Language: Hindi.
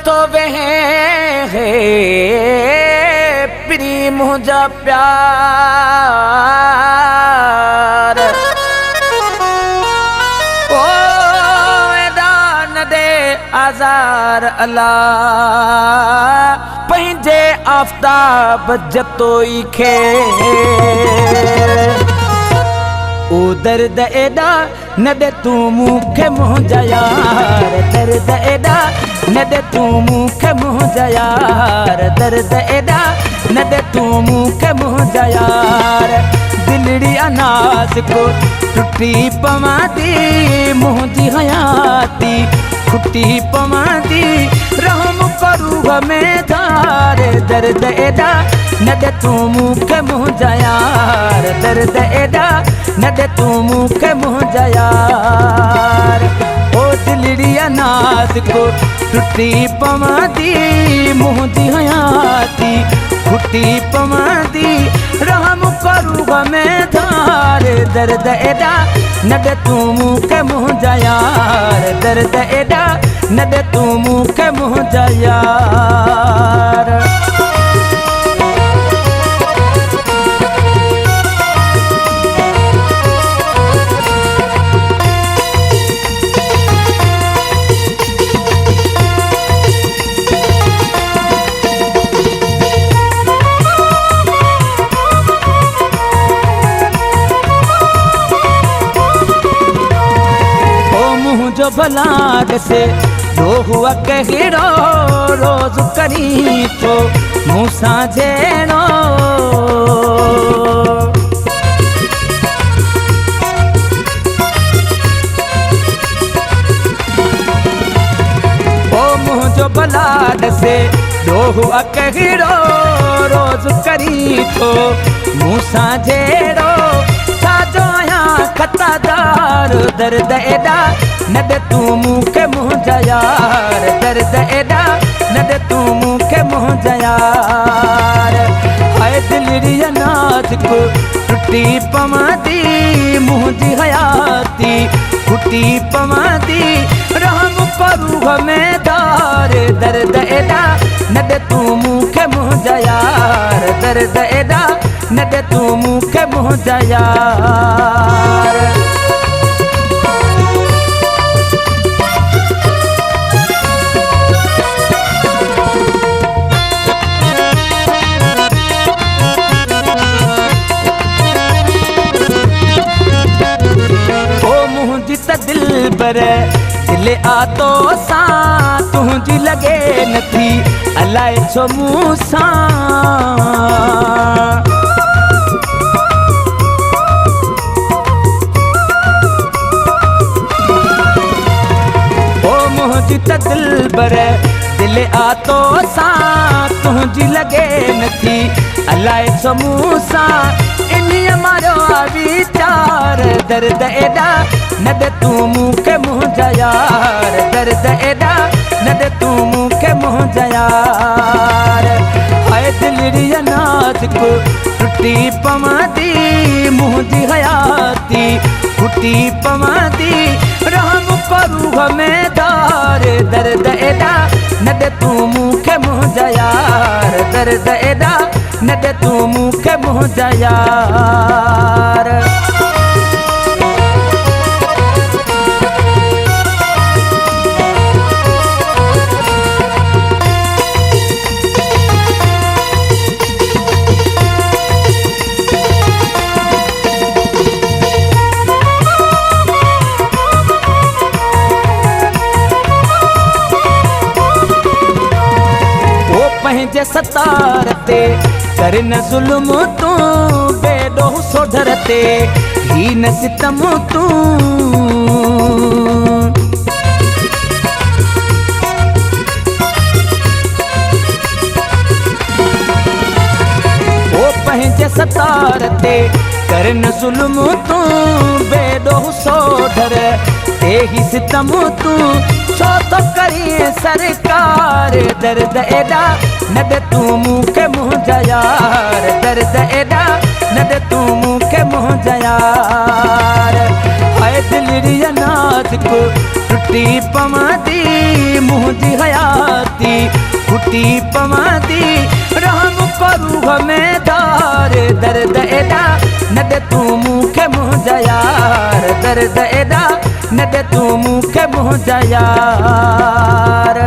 तो वह है प्री मुझा प्यार ओ एदान दे आजार अल्लाह पंहिंजे आफ़ताब जतोई खे ओ दर्द एडा न दे तू मूंखे मुंहिंजा यार दर्द एडा न दे तू मूंखे मुंहिंजा यार दर्द एडा न दे तू मूंखे मुंहिंजा यार दिलड़ी अनाज को टुटी पवांदी मुंहिंजी हयाती खुटी पवांदी रहम करू में धार दर्द एडा न दे तू मूंखे मुंहिंजा यार दर्द एडा न दे तू मूंखे मुंहिंजा यार ओ दिलड़ी अनाज को टुटी पवांदी मुंहिंजी हयाती खुटी पवांदी रहम करू में धार दर्द एडा न दे तू मूंखे मुंहिंजा यार दर्द एडा न दे तू मूंखे मुंहिंजा यार जो भलाग से जो हुआ कहिड़ो रोज करी तो मूसा जेनो ओ मुझो भलाग से जो हुआ कहिड़ो रोज करी तो मूसा जेनो साजो आया खतादार दर्द एडा न दे तू मूंखे मुंहिंजा यार दर्द एडा न दे तू मूंखे मुंहिंजा यार हाय दिलड़ी अनाज को टुटी पवांदी मुंहिंजी हयाती खुटी पवांदी रहम करू में धार दर्द एडा न दे तू मूंखे मुंहिंजा यार दर्द एडा न दे तू मूंखे मुंहिंजा यार दिल पर दिल आतो सा तुझी लगे नथी अलाए छो मूसा ओ मुझी त दिल पर दिल आतो सा तुझी लगे नथी अलाए छो मूसा इन्हीं मारो विचार दर्द एडा न दे तू मूंखे मुंहिंजा यार दर्द एडा न दे तू मूंखे मुंहिंजा यार हाय दिलड़ी अनाज को टुटी पवांदी मुंहिंजी हयाती खुटी पवांदी रहम करू में धार दर्द एडा न दे तू मूंखे मुंहिंजा यार दर्द एडा न दे तू मूंखे मुंहिंजा यार पंहिंजे सतार ते कर न ज़ुल्म तू बेडो सोढर ते ही न सितम तू ओ पंहिंजे सतार ते कर न ज़ुल्म तू बेडो सोढर ते ही सितम तू छो तो करी सरकार दर्द एडा न दे तू मूंखे मुंहिंजा यार दर्द एडा न दे तू मूंखे मुंहिंजा यार हाय दिलड़ी अनाज को फुटी पवांदी मुंहिंजी हयाती, फुटी पवांदी रहम करू हमेदार। दर्द एडा न दे तू मूंखे मुंहिंजा यार, दर्द एडा न दे तू मूंखे मुंहिंजा यार।